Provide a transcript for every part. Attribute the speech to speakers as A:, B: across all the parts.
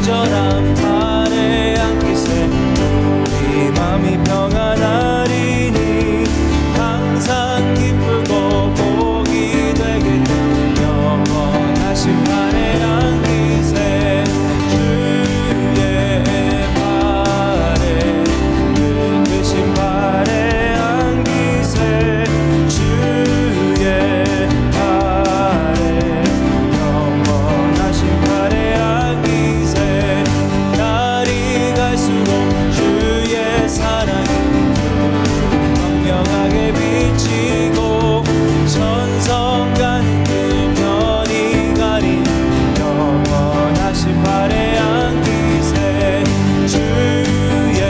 A: 친절한 발에 안기세 우리 마음이 평안하리니 항상 기쁘고 복이 되겠네 영원하신 발에 안기세 주의 발에 그 발에 안기세 주의 발에 영원하신 발에 안기세 날이 갈수록 주의 사랑이 광명하게 비치고 천성 가는 그 편이 가린 영원하신 발에 안기세 주의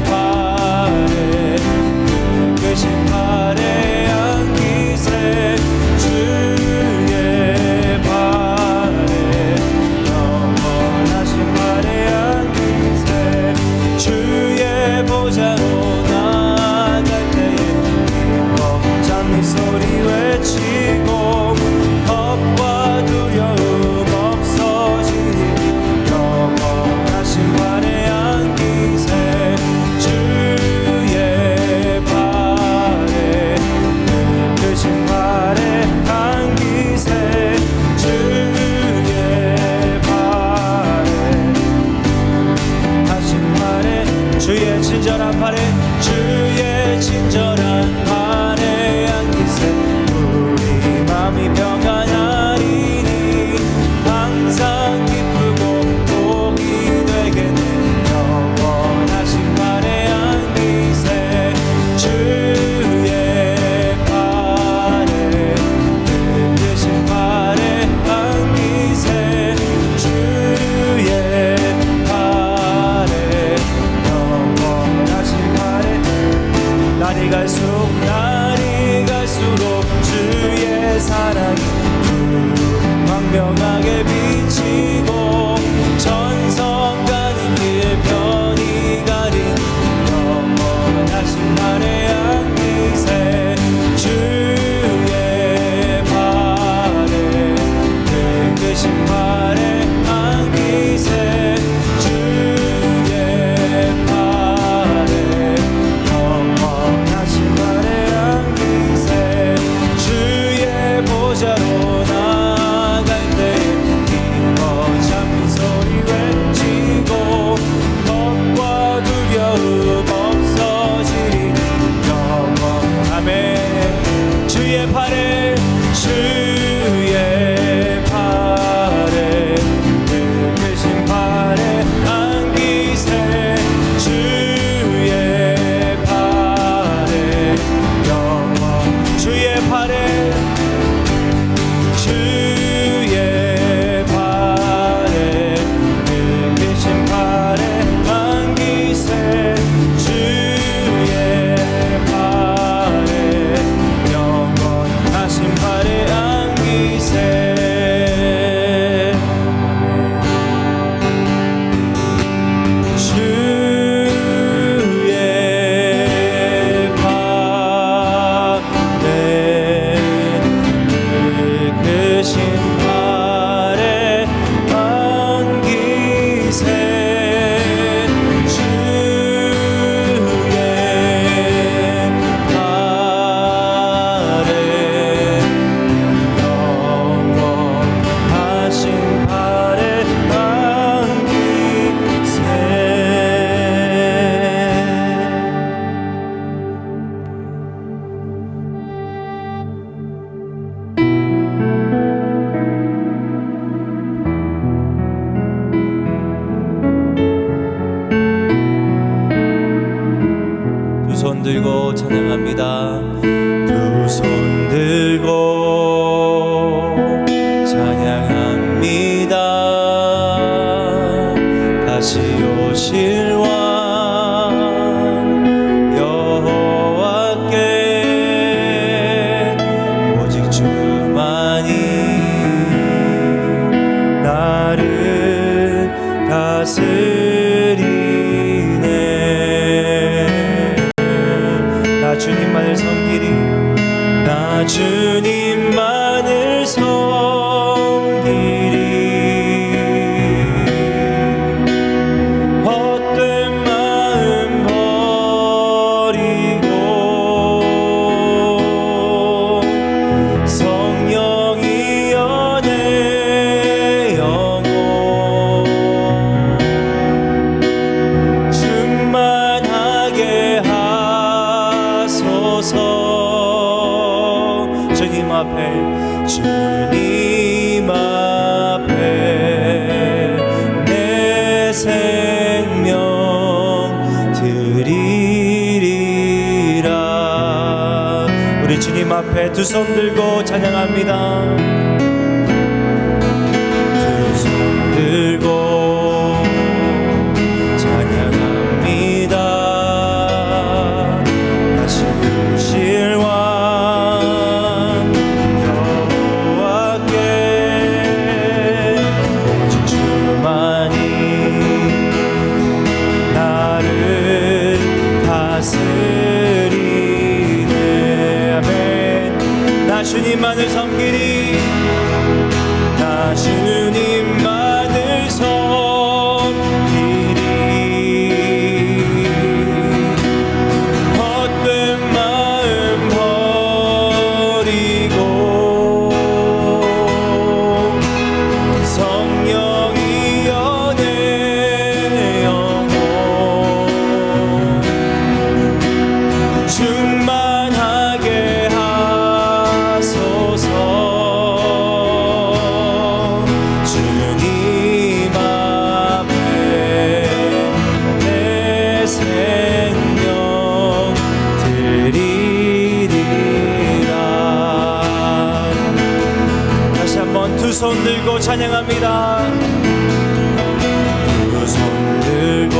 A: 발에 크신 발에 안기세 주의 발에 영원하신 발에 안기세 주의 보좌로 나아갈 때에 기뻐 찬미 소리 외치고 겁과 두려움 없어지니 영원하신 발에 안기세 주의 발에 크신 발에 안기세 주의 발에 하신 발에 주의 친절한 발에 주의 친절한 발에 안기세 우리 마음이 평안하리니 항상 기쁘고 복이 되겠네 영원하신 발에 안기세 주의 발에 크신 발에 안기세 주의 발에 영원하신 발에 날이 갈수록 주의 사랑이 광명하게 비치고 천성 가는 길 편히 가린 영원하신 발에 안기세 주의 발에 크신 발에 안기세 주의 발에 영원하신 발에 안기세 주의 보좌로 나아갈 때 기뻐 찬미 소리 외치고 겁과 두려움 없어지리니 영원하네 주의 팔에 크신 발에 안기세 주의 발에 영원 주의 발에 크신 발에 안기세 주의 발에 영원하신 발에 안기세 손 들고 찬양합니다. 두 손 들고 찬양합니다. 다시 오실 왕 여호와께 오직 주만이 나를 다스리네. 나 주님만을 섬기리. 나 주님만을 섬기리. 주님 앞에 두 손 들고 찬양합니다. 두 손 들고 찬양합니다. 다시 오실 왕 여호와께 오직 주만이 나를 다스리네. 아멘. 나 주님만을 섬기리. 나 주님만을 섬기리. 헛된 마음 버리고 성령이여 내 영혼 충만하게 하소서. 주님 앞에 내 생명 드리리라. 다시 한번 두 손 들고 찬양합니다. 두 손 들고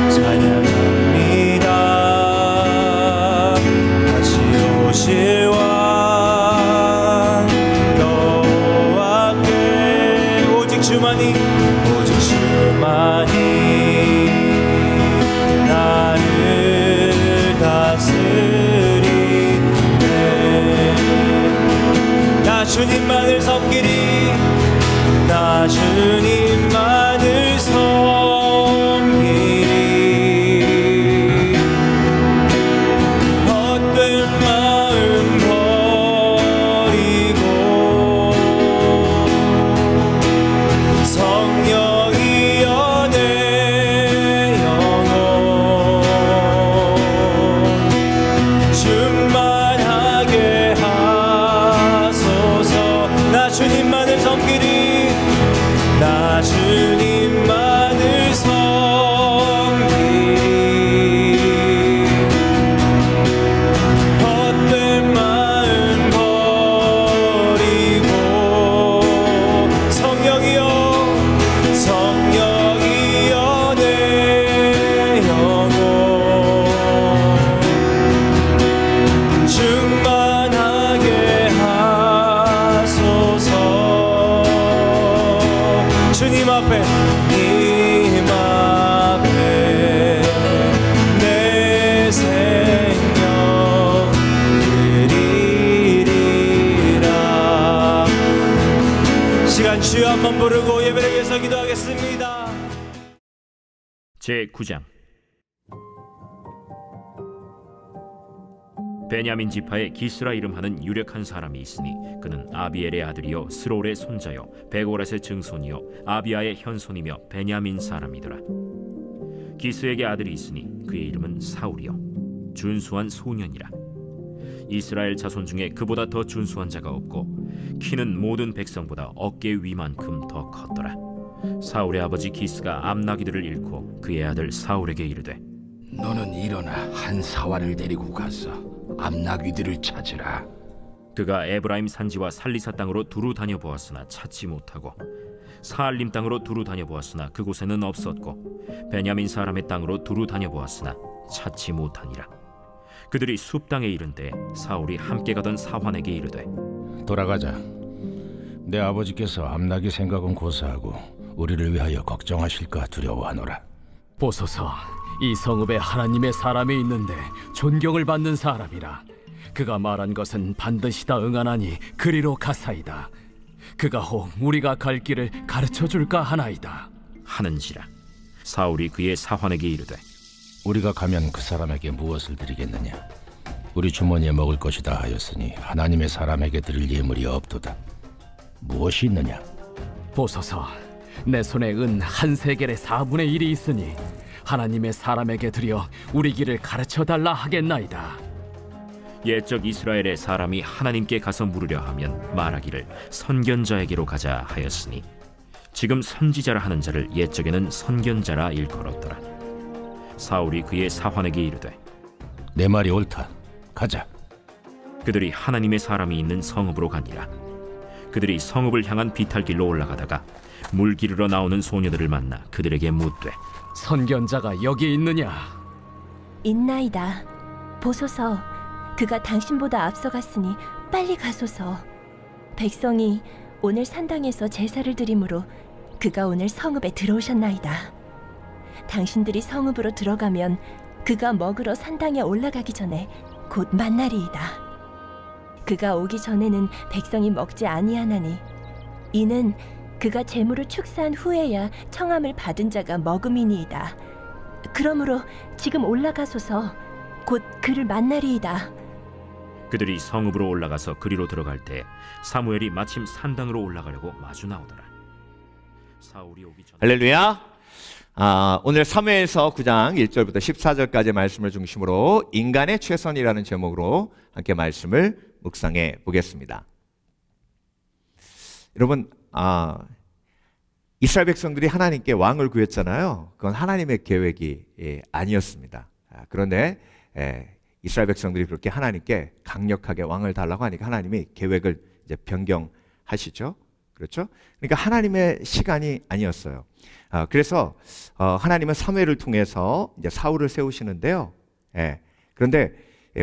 A: 찬양합니다. 다시 오실 왕 여호와께 오직 주만이 나를 다스리네. 나 주님만을 섬기리. 나 주님만을 섬기리. 헛된 마음 버리고 성령이여 내 영혼 충만하게 하소서. 나 주님만을 섬기리. 나 주님만을 섬기리. 헛된 마음 버리고 성령이여 내 영혼 충만하게 하소서. 주님 앞에 내 생명 드리리라. 시간 주여 한번 부르고 예배를 위해서 기도하겠습니다.
B: 제9장 베냐민 지파에 기스라 이름하는 유력한 사람이 있으니 그는 아비엘의 아들이요 스롤의 손자요 베고랏의 증손이요 아비아의 현손이며 베냐민 사람이더라. 기스에게 아들이 있으니 그의 이름은 사울이요 준수한 소년이라. 이스라엘 자손 중에 그보다 더 준수한 자가 없고 키는 모든 백성보다 어깨 위만큼 더 컸더라. 사울의 아버지 기스가 암나기들을 잃고 그의 아들 사울에게 이르되
C: 너는 일어나 한 사활을 데리고 가서 암나귀들을 찾으라.
B: 그가 에브라임 산지와 살리사 땅으로 두루 다녀보았으나 찾지 못하고 사알림 땅으로 두루 다녀보았으나 그곳에는 없었고 베냐민 사람의 땅으로 두루 다녀보았으나 찾지 못하니라. 그들이 숲 땅에 이른 때 사울이 함께 가던 사환에게 이르되
C: 돌아가자. 내 아버지께서 암나귀 생각은 고사하고 우리를 위하여 걱정하실까 두려워하노라.
D: 보소서, 이 성읍에 하나님의 사람이 있는데 존경을 받는 사람이라. 그가 말한 것은 반드시 다 응하나니 그리로 가사이다. 그가 혹 우리가 갈 길을 가르쳐 줄까 하나이다
B: 하는지라. 사울이 그의 사환에게 이르되
C: 우리가 가면 그 사람에게 무엇을 드리겠느냐? 우리 주머니에 먹을 것이다 하였으니 하나님의 사람에게 드릴 예물이 없도다. 무엇이 있느냐?
D: 보소서, 내 손에 은 한 세겔의 4분의 1이 있으니 하나님의 사람에게 드려 우리 길을 가르쳐 달라 하겠나이다.
B: 옛적 이스라엘의 사람이 하나님께 가서 물으려 하면 말하기를 선견자에게로 가자 하였으니 지금 선지자라 하는 자를 옛적에는 선견자라 일컬었더라. 사울이 그의 사환에게 이르되
C: 내 말이 옳다. 가자.
B: 그들이 하나님의 사람이 있는 성읍으로 가니라. 그들이 성읍을 향한 비탈길로 올라가다가 물 기르러 나오는 소녀들을 만나 그들에게 묻되
D: 선견자가 여기 있느냐?
E: 있나이다. 보소서, 그가 당신보다 앞서갔으니 빨리 가소서. 백성이 오늘 산당에서 제사를 드리므로 그가 오늘 성읍에 들어오셨나이다. 당신들이 성읍으로 들어가면 그가 먹으러 산당에 올라가기 전에 곧 만나리이다. 그가 오기 전에는 백성이 먹지 아니하나니 이는 그가 재물을 축사한 후에야 청함을 받은 자가 먹음이니이다. 그러므로 지금 올라가소서. 곧 그를 만나리이다.
B: 그들이 성읍으로 올라가서 그리로 들어갈 때 사무엘이 마침 산당으로 올라가려고 마주 나오더라. 사울이 오기 전에
F: 할렐루야. 오늘 사무엘서 9장 1절부터 14절까지의 말씀을 중심으로 인간의 최선이라는 제목으로 함께 말씀을 묵상해 보겠습니다. 여러분, 이스라엘 백성들이 하나님께 왕을 구했잖아요. 그건 하나님의 계획이 아니었습니다. 그런데 이스라엘 백성들이 그렇게 하나님께 강력하게 왕을 달라고 하니까 하나님이 계획을 이제 변경하시죠. 그렇죠? 그러니까 하나님의 시간이 아니었어요. 그래서 하나님은 사무엘을 통해서 이제 사울을 세우시는데요. 그런데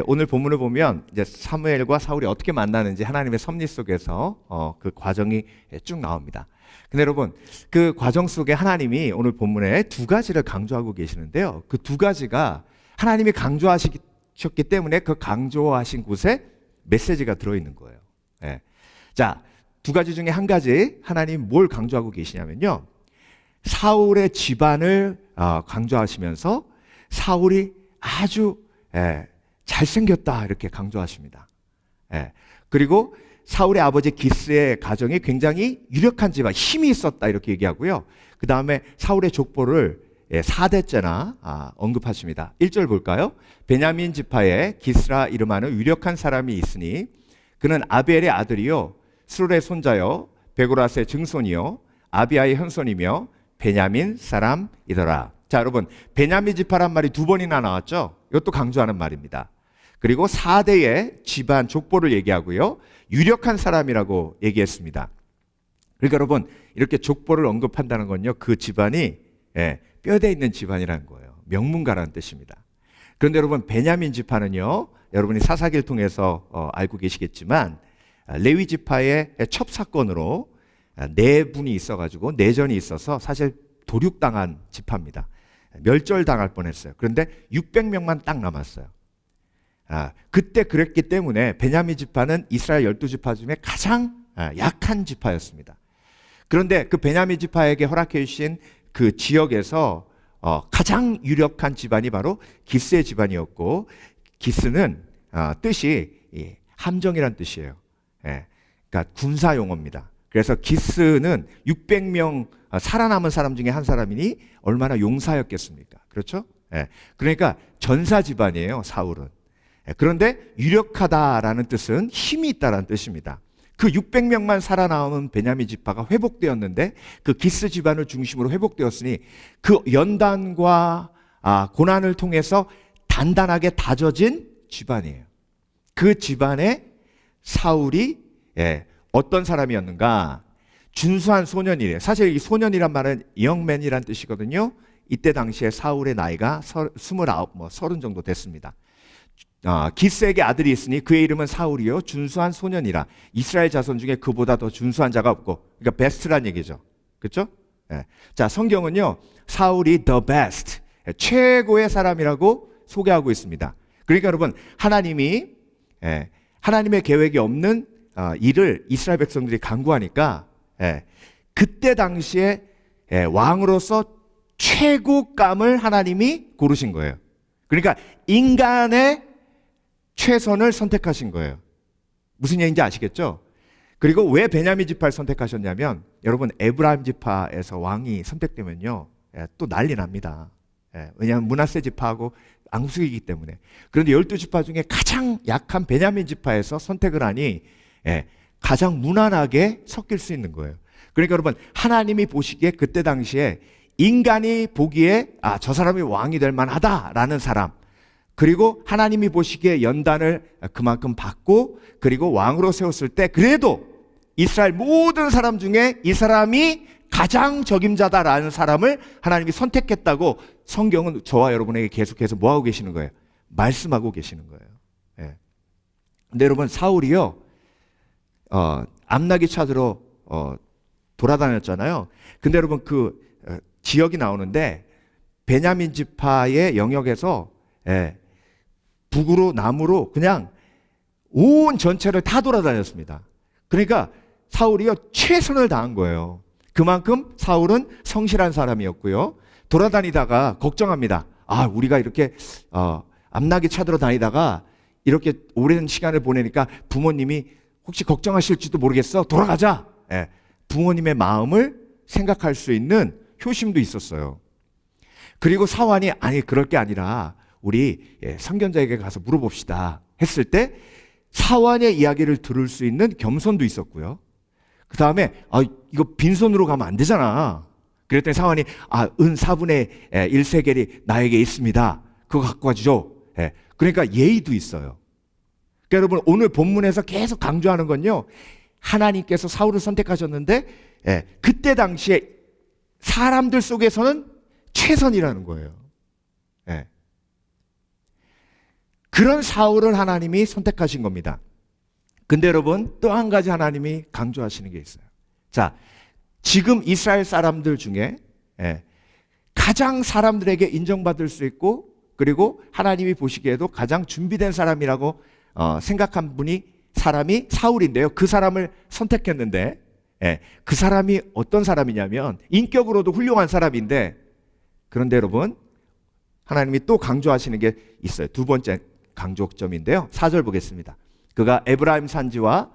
F: 오늘 본문을 보면 이제 사무엘과 사울이 어떻게 만나는지 하나님의 섭리 속에서 그 과정이 쭉 나옵니다. 근데 여러분, 그 과정 속에 하나님이 오늘 본문에 두 가지를 강조하고 계시는데요. 그 두 가지가 하나님이 강조하셨기 때문에 그 강조하신 곳에 메시지가 들어있는 거예요. 자, 두 가지 중에 한 가지 하나님 뭘 강조하고 계시냐면요, 사울의 집안을 강조하시면서 사울이 아주 잘생겼다 이렇게 강조하십니다. 그리고 사울의 아버지 기스의 가정이 굉장히 유력한 집안, 힘이 있었다 이렇게 얘기하고요. 그 다음에 사울의 족보를 4대째나 언급하십니다. 1절 볼까요? 베냐민 지파에 기스라 이름하는 유력한 사람이 있으니 그는 아벨의 아들이요 스롤의 손자요 베고라스의 증손이요 아비아의 현손이며 베냐민 사람이더라. 자, 여러분, 베냐민 지파란 말이 두 번이나 나왔죠. 이것도 강조하는 말입니다. 그리고 4대의 집안 족보를 얘기하고요, 유력한 사람이라고 얘기했습니다. 그러니까 여러분, 이렇게 족보를 언급한다는 건요, 그 집안이 뼈대 있는 집안이라는 거예요. 명문가라는 뜻입니다. 그런데 여러분, 베냐민 지파는요, 여러분이 사사기를 통해서 알고 계시겠지만 레위 지파의 첩사건으로 네 분이 있어가지고 내전이 있어서 사실 도륙당한 지파입니다. 멸절당할 뻔했어요. 그런데 600명만 딱 남았어요. 그때 그랬기 때문에 베냐민 지파는 이스라엘 12지파 중에 가장 약한 지파였습니다. 그런데 그 베냐민 지파에게 허락해 주신 그 지역에서 가장 유력한 집안이 바로 기스의 집안이었고, 기스는 뜻이 함정이란 뜻이에요. 그러니까 군사 용어입니다. 그래서 기스는 600명 살아남은 사람 중에 한 사람이니 얼마나 용사였겠습니까? 그렇죠? 그러니까 전사 집안이에요, 사울은. 그런데 유력하다라는 뜻은 힘이 있다라는 뜻입니다. 그 600명만 살아남은 베냐민 지파가 회복되었는데 그 기스 집안을 중심으로 회복되었으니 그 연단과 고난을 통해서 단단하게 다져진 집안이에요. 그 집안에 사울이 어떤 사람이었는가? 준수한 소년이래요. 사실 이 소년이란 말은 영맨이란 뜻이거든요. 이때 당시에 사울의 나이가 29, 30 정도 됐습니다. 기스에게 아들이 있으니 그의 이름은 사울이요 준수한 소년이라. 이스라엘 자손 중에 그보다 더 준수한 자가 없고, 그러니까 베스트란 얘기죠. 그렇죠? 자, 성경은요, 사울이 the best, 최고의 사람이라고 소개하고 있습니다. 그러니까 여러분, 하나님이 하나님의 계획이 없는 일을 이스라엘 백성들이 강구하니까 그때 당시에 왕으로서 최고감을 하나님이 고르신 거예요. 그러니까 인간의 최선을 선택하신 거예요. 무슨 얘기인지 아시겠죠? 그리고 왜 베냐민 지파를 선택하셨냐면, 여러분, 에브라임 지파에서 왕이 선택되면요, 또 난리 납니다. 왜냐하면 므낫세 지파하고 앙숙이기 때문에. 그런데 12지파 중에 가장 약한 베냐민 지파에서 선택을 하니 가장 무난하게 섞일 수 있는 거예요. 그러니까 여러분, 하나님이 보시기에 그때 당시에 인간이 보기에 저 사람이 왕이 될 만하다라는 사람, 그리고 하나님이 보시기에 연단을 그만큼 받고 그리고 왕으로 세웠을 때 그래도 이스라엘 모든 사람 중에 이 사람이 가장 적임자다라는 사람을 하나님이 선택했다고 성경은 저와 여러분에게 계속해서 뭐하고 계시는 거예요? 말씀하고 계시는 거예요. 예. 근데 여러분 사울이요 암나기 찾으러 돌아다녔잖아요. 근데 여러분 그 지역이 나오는데 베냐민 지파의 영역에서 북으로 남으로 그냥 온 전체를 다 돌아다녔습니다. 그러니까 사울이요 최선을 다한 거예요. 그만큼 사울은 성실한 사람이었고요. 돌아다니다가 걱정합니다. 아, 우리가 이렇게 암나기 찾으러 다니다가 이렇게 오랜 시간을 보내니까 부모님이 혹시 걱정하실지도 모르겠어. 돌아가자. 부모님의 마음을 생각할 수 있는 효심도 있었어요. 그리고 사환이 아니 그럴 게 아니라 우리 선견자에게 가서 물어봅시다 했을 때 사환의 이야기를 들을 수 있는 겸손도 있었고요. 그 다음에 이거 빈손으로 가면 안 되잖아. 그랬더니 사환이 은 4분의 1세겔이 나에게 있습니다. 그거 갖고 와주죠. 그러니까 예의도 있어요. 그러니까 여러분 오늘 본문에서 계속 강조하는 건요. 하나님께서 사울을 선택하셨는데 그때 당시에 사람들 속에서는 최선이라는 거예요. 그런 사울을 하나님이 선택하신 겁니다. 근데 여러분 또 한 가지 하나님이 강조하시는 게 있어요. 자, 지금 이스라엘 사람들 중에 가장 사람들에게 인정받을 수 있고 그리고 하나님이 보시기에도 가장 준비된 사람이라고 생각한 사람이 사울인데요. 그 사람을 선택했는데 그 사람이 어떤 사람이냐면 인격으로도 훌륭한 사람인데 그런데 여러분 하나님이 또 강조하시는 게 있어요. 두 번째 강조점인데요. 4절 보겠습니다. 그가 에브라임 산지와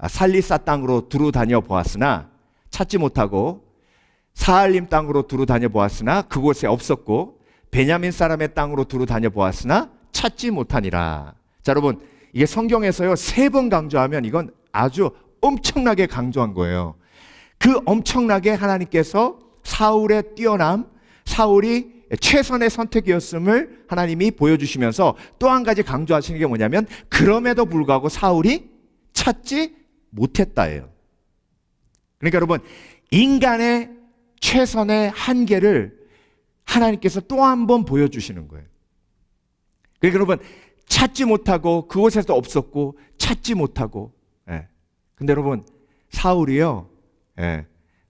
F: 살리사 땅으로 두루 다녀 보았으나 찾지 못하고 사알림 땅으로 두루 다녀 보았으나 그곳에 없었고 베냐민 사람의 땅으로 두루 다녀 보았으나 찾지 못하니라. 자, 여러분 이게 성경에서요 3번 강조하면 이건 아주 엄청나게 강조한 거예요. 그 엄청나게 하나님께서 사울의 뛰어남, 사울이 최선의 선택이었음을 하나님이 보여주시면서 또 한 가지 강조하시는 게 뭐냐면 그럼에도 불구하고 사울이 찾지 못했다예요. 그러니까 여러분 인간의 최선의 한계를 하나님께서 또 한 번 보여주시는 거예요. 그러니까 여러분 찾지 못하고 그곳에서 없었고 찾지 못하고 근데 여러분 사울이요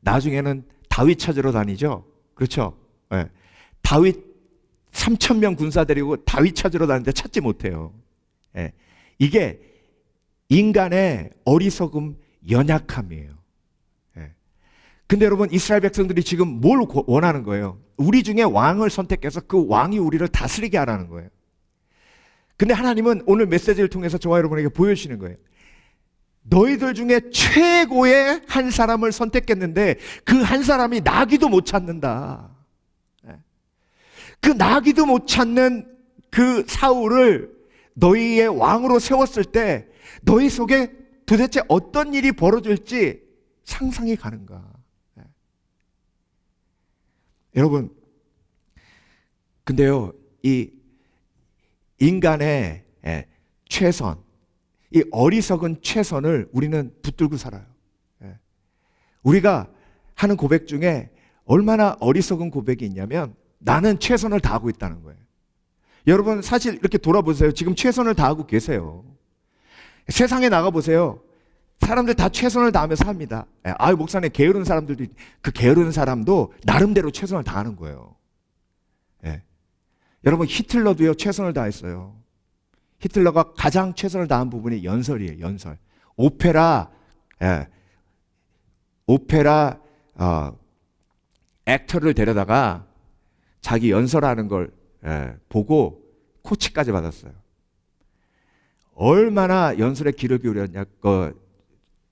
F: 나중에는 다윗 찾으러 다니죠. 그렇죠? 다윗 3,000명 군사 데리고 다윗 찾으러 다니는데 찾지 못해요. 이게 인간의 어리석음 연약함이에요. 근데 여러분 이스라엘 백성들이 지금 뭘 원하는 거예요? 우리 중에 왕을 선택해서 그 왕이 우리를 다스리게 하라는 거예요. 근데 하나님은 오늘 메시지를 통해서 저와 여러분에게 보여주시는 거예요. 너희들 중에 최고의 한 사람을 선택했는데 그 한 사람이 나기도 못 찾는다. 그 나기도 못 찾는 그 사울을 너희의 왕으로 세웠을 때 너희 속에 도대체 어떤 일이 벌어질지 상상이 가는가? 여러분, 근데요, 이 인간의 최선, 이 어리석은 최선을 우리는 붙들고 살아요. 우리가 하는 고백 중에 얼마나 어리석은 고백이 있냐면 나는 최선을 다하고 있다는 거예요. 여러분 사실 이렇게 돌아보세요. 지금 최선을 다하고 계세요. 세상에 나가보세요. 사람들 다 최선을 다하면서 삽니다. 목사님 게으른 사람들도 그 게으른 사람도 나름대로 최선을 다하는 거예요. 여러분 히틀러도요 최선을 다했어요. 히틀러가 가장 최선을 다한 부분이 연설이에요. 연설. 오페라 액터를 데려다가 자기 연설하는 걸 보고 코치까지 받았어요. 얼마나 연설에 귀를 기울였냐,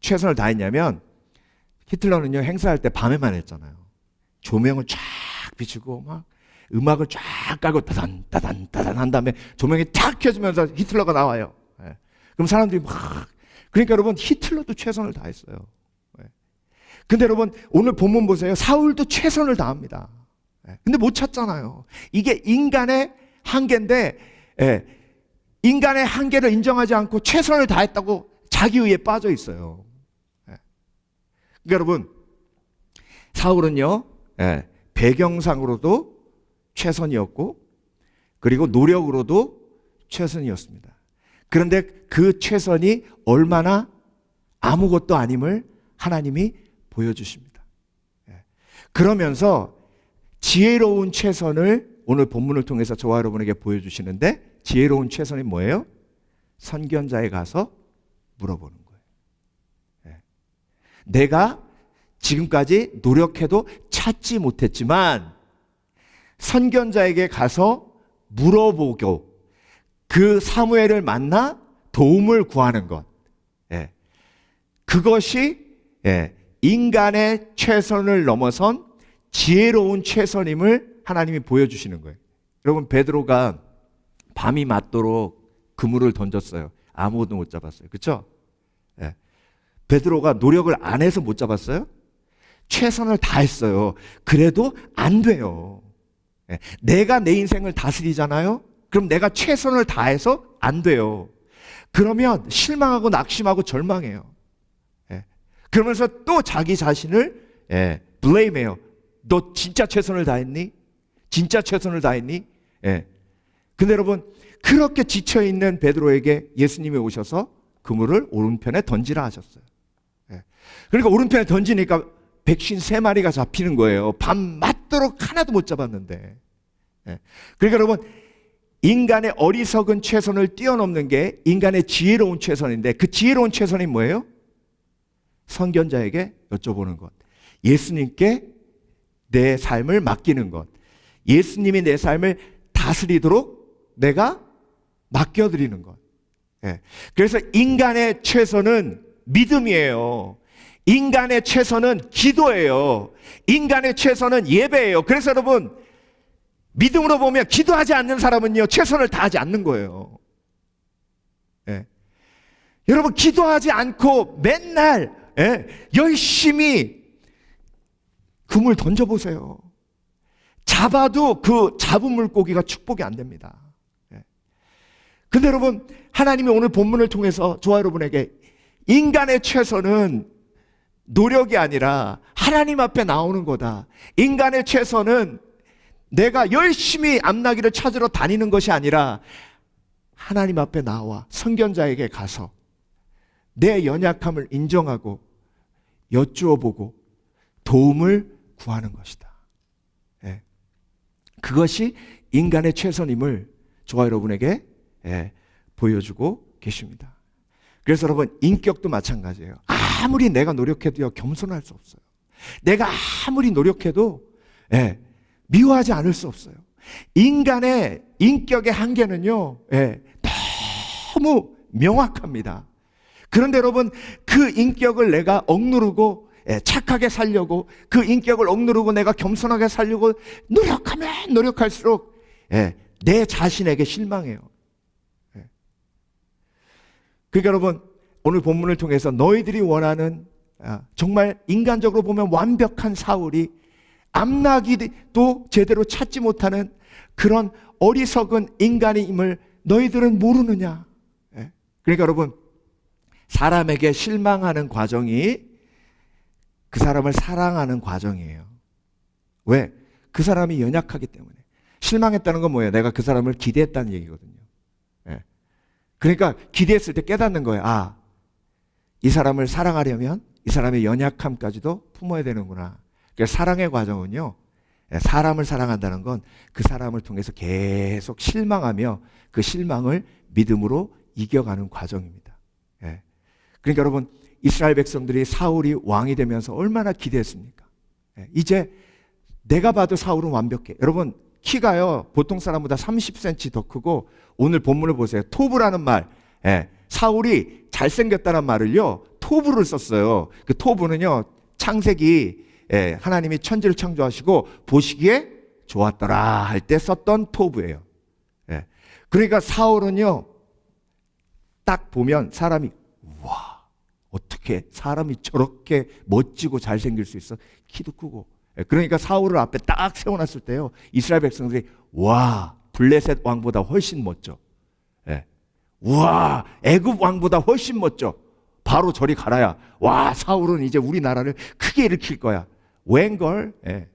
F: 최선을 다했냐면 히틀러는요 행사할 때 밤에만 했잖아요. 조명을 쫙 비추고 막 음악을 쫙 깔고 따단 따단 따단 한 다음에 조명이 탁 켜지면서 히틀러가 나와요. 그럼 사람들이 막 그러니까 여러분 히틀러도 최선을 다했어요. 근데 여러분 오늘 본문 보세요. 사울도 최선을 다합니다. 근데 못 찾잖아요. 이게 인간의 한계인데 예, 인간의 한계를 인정하지 않고 최선을 다했다고 자기의에 빠져 있어요. 예. 그러니까 여러분, 사울은요, 예, 배경상으로도 최선이었고 그리고 노력으로도 최선이었습니다. 그런데 그 최선이 얼마나 아무것도 아님을 하나님이 보여주십니다. 예. 그러면서 지혜로운 최선을 오늘 본문을 통해서 저와 여러분에게 보여주시는데, 지혜로운 최선이 뭐예요? 선견자에 가서 물어보는 거예요. 예. 내가 지금까지 노력해도 찾지 못했지만 선견자에게 가서 물어보고 그 사무엘을 만나 도움을 구하는 것, 예. 그것이 인간의 최선을 넘어선 지혜로운 최선임을 하나님이 보여주시는 거예요. 여러분, 베드로가 밤이 맞도록 그물을 던졌어요. 아무것도 못 잡았어요. 그렇죠? 예. 베드로가 노력을 안 해서 못 잡았어요? 최선을 다했어요. 그래도 안 돼요. 예. 내가 내 인생을 다스리잖아요? 그럼 내가 최선을 다해서 안 돼요. 그러면 실망하고 낙심하고 절망해요. 예. 그러면서 또 자기 자신을 블레임해요. 너 진짜 최선을 다했니? 진짜 최선을 다했니? 예. 근데 여러분, 그렇게 지쳐있는 베드로에게 예수님이 오셔서 그물을 오른편에 던지라 하셨어요. 예. 그러니까 오른편에 던지니까 153마리가 잡히는 거예요. 밤 맞도록 하나도 못 잡았는데. 예. 그러니까 여러분, 인간의 어리석은 최선을 뛰어넘는 게 인간의 지혜로운 최선인데, 그 지혜로운 최선이 뭐예요? 선견자에게 여쭤보는 것, 예수님께 내 삶을 맡기는 것, 예수님이 내 삶을 다스리도록 내가 맡겨드리는 것. 예. 그래서 인간의 최선은 믿음이에요. 인간의 최선은 기도예요. 인간의 최선은 예배예요. 그래서 여러분, 믿음으로 보면 기도하지 않는 사람은요, 최선을 다하지 않는 거예요. 예. 여러분, 기도하지 않고 맨날 열심히 그물 던져보세요. 잡아도 그 잡은 물고기가 축복이 안 됩니다. 근데 여러분, 하나님이 오늘 본문을 통해서 저와 여러분에게 인간의 최선은 노력이 아니라 하나님 앞에 나오는 거다. 인간의 최선은 내가 열심히 앞나기를 찾으러 다니는 것이 아니라 하나님 앞에 나와 선견자에게 가서 내 연약함을 인정하고 여쭈어보고 도움을 구하는 것이다. 예. 그것이 인간의 최선임을 저와 여러분에게 보여주고 계십니다. 그래서 여러분, 인격도 마찬가지예요. 아무리 내가 노력해도요, 겸손할 수 없어요. 내가 아무리 노력해도 미워하지 않을 수 없어요. 인간의 인격의 한계는요, 너무 명확합니다. 그런데 여러분, 그 인격을 내가 억누르고 착하게 살려고, 그 인격을 억누르고 내가 겸손하게 살려고 노력하면 노력할수록 내 자신에게 실망해요. 그러니까 여러분, 오늘 본문을 통해서 너희들이 원하는 정말 인간적으로 보면 완벽한 사울이 앞나기도 제대로 찾지 못하는 그런 어리석은 인간임을 너희들은 모르느냐. 그러니까 여러분, 사람에게 실망하는 과정이 그 사람을 사랑하는 과정이에요. 왜? 그 사람이 연약하기 때문에. 실망했다는 건 뭐예요? 내가 그 사람을 기대했다는 얘기거든요. 그러니까 기대했을 때 깨닫는 거예요. 아, 이 사람을 사랑하려면 이 사람의 연약함까지도 품어야 되는구나. 그러니까 사랑의 과정은요, 사람을 사랑한다는 건 그 사람을 통해서 계속 실망하며 그 실망을 믿음으로 이겨가는 과정입니다. 그러니까 여러분, 이스라엘 백성들이 사울이 왕이 되면서 얼마나 기대했습니까? 이제 내가 봐도 사울은 완벽해. 여러분, 키가요, 보통 사람보다 30cm 더 크고, 오늘 본문을 보세요. 토브라는 말, 사울이 잘생겼다는 말을요, 토브를 썼어요. 그 토브는요, 창세기 하나님이 천지를 창조하시고 보시기에 좋았더라 할 때 썼던 토브예요. 그러니까 사울은요, 딱 보면 사람이, 와, 어떻게 사람이 저렇게 멋지고 잘생길 수 있어? 키도 크고. 그러니까 사울을 앞에 딱 세워놨을 때요, 이스라엘 백성들이 와, 블레셋 왕보다 훨씬 멋져. 우와, 애굽 왕보다 훨씬 멋져. 바로 저리 가라야. 와, 사울은 이제 우리나라를 크게 일으킬 거야. 웬걸? 예.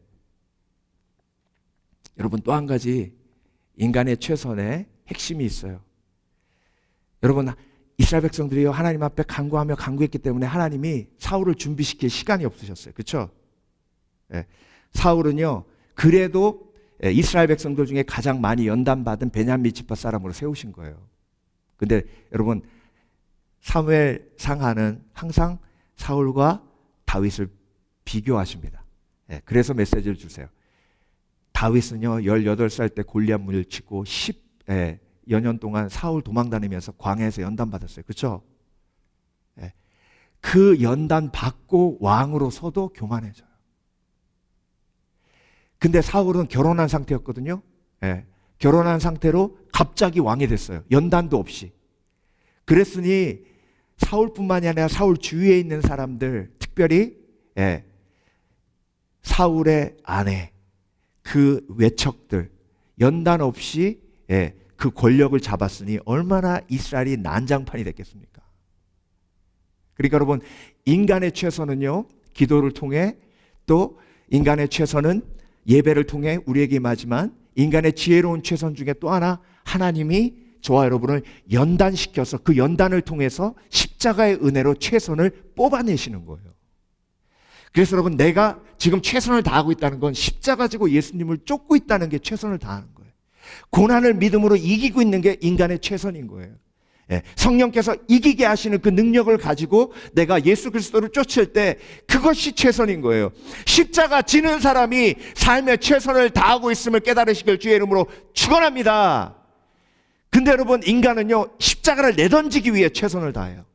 F: 여러분, 또 한 가지 인간의 최선의 핵심이 있어요. 여러분, 이스라엘 백성들이요, 하나님 앞에 간구하며 간구했기 때문에 하나님이 사울을 준비시킬 시간이 없으셨어요. 그렇죠? 예. 사울은요, 그래도 이스라엘 백성들 중에 가장 많이 연단받은 베냐민 지파 사람으로 세우신 거예요. 근데 여러분, 사무엘 상하는 항상 사울과 다윗을 비교하십니다. 예, 그래서 메시지를 주세요. 다윗은요, 18살 때 골리앗 물리치고 10여 년 동안 사울 도망 다니면서 광야에서 연단받았어요. 그렇죠? 예, 그 연단 받고 왕으로 서도 교만해져요. 근데 사울은 결혼한 상태였거든요. 예, 결혼한 상태로 갑자기 왕이 됐어요. 연단도 없이. 그랬으니 사울뿐만이 아니라 사울 주위에 있는 사람들, 특별히 사울의 아내, 그 외척들, 연단 없이 그 권력을 잡았으니 얼마나 이스라엘이 난장판이 됐겠습니까? 그러니까 여러분, 인간의 최선은요, 기도를 통해, 또 인간의 최선은 예배를 통해 우리에게 임하지만, 인간의 지혜로운 최선 중에 또 하나, 하나님이 저와 여러분을 연단시켜서 그 연단을 통해서 십자가의 은혜로 최선을 뽑아내시는 거예요. 그래서 여러분, 내가 지금 최선을 다하고 있다는 건 십자가 지고 예수님을 쫓고 있다는 게 최선을 다하는 거예요. 고난을 믿음으로 이기고 있는 게 인간의 최선인 거예요. 성령께서 이기게 하시는 그 능력을 가지고 내가 예수 그리스도를 쫓을 때 그것이 최선인 거예요. 십자가 지는 사람이 삶의 최선을 다하고 있음을 깨달으시길 주의 이름으로 축원합니다. 근데 여러분, 인간은요, 십자가를 내던지기 위해 최선을 다해요.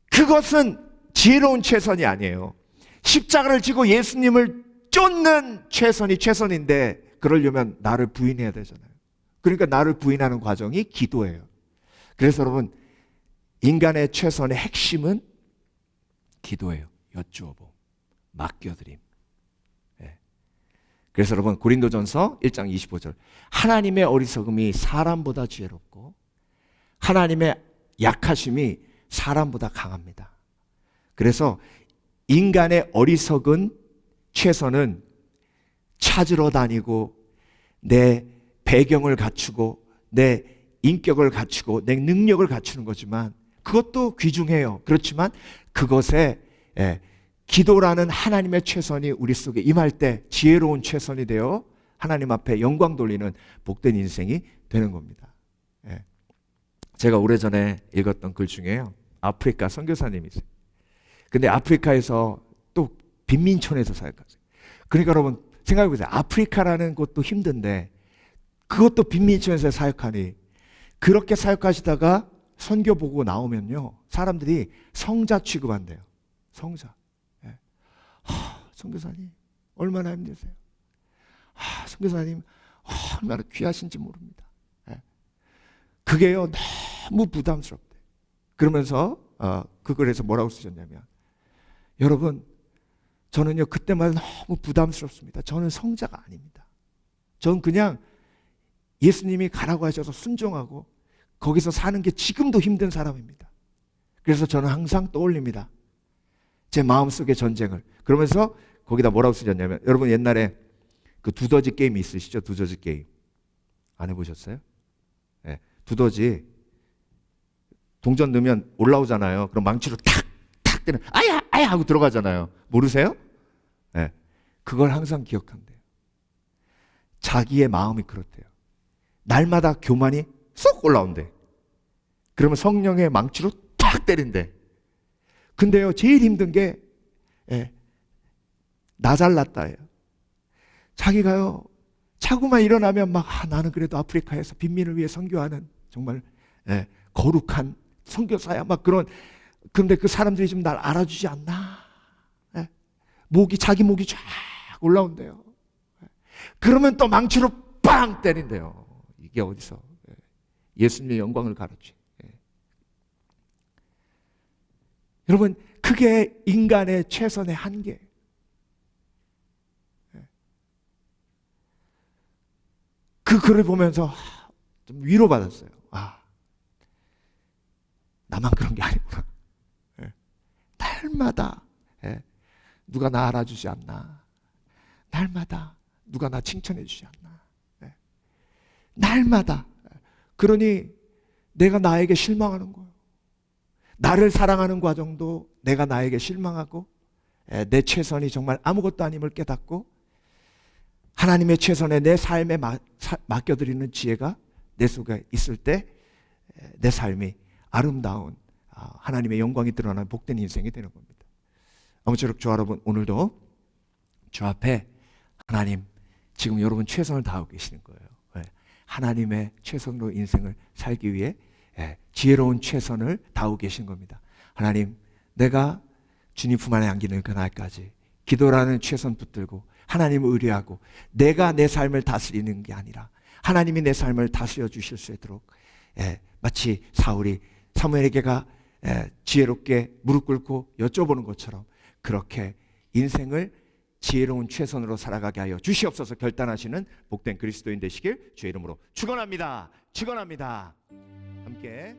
F: 그것은 지혜로운 최선이 아니에요. 십자가를 지고 예수님을 쫓는 최선이 최선인데, 그러려면 나를 부인해야 되잖아요. 그러니까 나를 부인하는 과정이 기도예요. 그래서 여러분, 인간의 최선의 핵심은 기도예요. 여쭈어봄, 맡겨드림. 그래서 여러분, 고린도전서 1장 25절, 하나님의 어리석음이 사람보다 지혜롭고 하나님의 약하심이 사람보다 강합니다. 그래서 인간의 어리석은 최선은 찾으러 다니고 내 배경을 갖추고 내 인격을 갖추고 내 능력을 갖추는 거지만, 그것도 귀중해요. 그렇지만 그것에 기도라는 하나님의 최선이 우리 속에 임할 때 지혜로운 최선이 되어 하나님 앞에 영광 돌리는 복된 인생이 되는 겁니다. 제가 오래전에 읽었던 글 중에요, 아프리카 선교사님이세요. 근데 아프리카에서 또 빈민촌에서 사역하세요. 그러니까 여러분, 생각해 보세요. 아프리카라는 곳도 힘든데 그것도 빈민촌에서 사역하니, 그렇게 사역하시다가 선교 보고 나오면요, 사람들이 성자 취급한대요. 성자. 선교사님 얼마나 힘드세요? 선교사님 얼마나 귀하신지 모릅니다. 그게요, 너무 부담스럽대. 그러면서 그 글에서 뭐라고 쓰셨냐면, 여러분, 저는요 그때마다 너무 부담스럽습니다. 저는 성자가 아닙니다. 저는 그냥 예수님이 가라고 하셔서 순종하고 거기서 사는 게 지금도 힘든 사람입니다. 그래서 저는 항상 떠올립니다, 제 마음속의 전쟁을. 그러면서 거기다 뭐라고 쓰셨냐면, 여러분 옛날에 그 두더지 게임 있으시죠? 두더지 게임 안 해보셨어요? 두더지 동전 넣으면 올라오잖아요. 그럼 망치로 탁탁 때는 아야 아야 하고 들어가잖아요. 모르세요? 그걸 항상 기억한대요. 자기의 마음이 그렇대요. 날마다 교만이 쏙 올라온대. 그러면 성령의 망치로 탁 때린대. 근데요, 제일 힘든 게 나 잘났다예요. 자기가요, 자꾸만 일어나면 막 나는 그래도 아프리카에서 빈민을 위해 선교하는 정말 거룩한 선교사야, 막 그런. 그런데 그 사람들이 좀 날 알아주지 않나? 자기 목이 쫙 올라온대요. 그러면 또 망치로 빵 때린대요. 이게 어디서 예수님의 영광을 가르치. 여러분, 그게 인간의 최선의 한계. 그 글을 보면서 좀 위로받았어요. 나만 그런 게 아니구나. 예. 날마다 누가 나 알아주지 않나. 날마다 누가 나 칭찬해 주지 않나. 날마다. 그러니 내가 나에게 실망하는 거예요. 나를 사랑하는 과정도 내가 나에게 실망하고 내 최선이 정말 아무것도 아님을 깨닫고 하나님의 최선에 내 삶에 맡겨드리는 지혜가 내 속에 있을 때 내 삶이 아름다운 하나님의 영광이 드러나는 복된 인생이 되는 겁니다. 아무쪼록 저 여러분, 오늘도 주 앞에 하나님, 지금 여러분 최선을 다하고 계시는 거예요. 하나님의 최선으로 인생을 살기 위해 지혜로운 최선을 다하고 계신 겁니다. 하나님, 내가 주님 품 안에 안기는 그날까지 기도라는 최선 붙들고 하나님을 의뢰하고 내가 내 삶을 다스리는 게 아니라 하나님이 내 삶을 다스려 주실 수 있도록 마치 사울이 사무엘에게가 지혜롭게 무릎 꿇고 여쭤보는 것처럼 그렇게 인생을 지혜로운 최선으로 살아가게 하여 주시옵소서. 결단하시는 복된 그리스도인 되시길 주의 이름으로 축원합니다. 축원합니다. 함께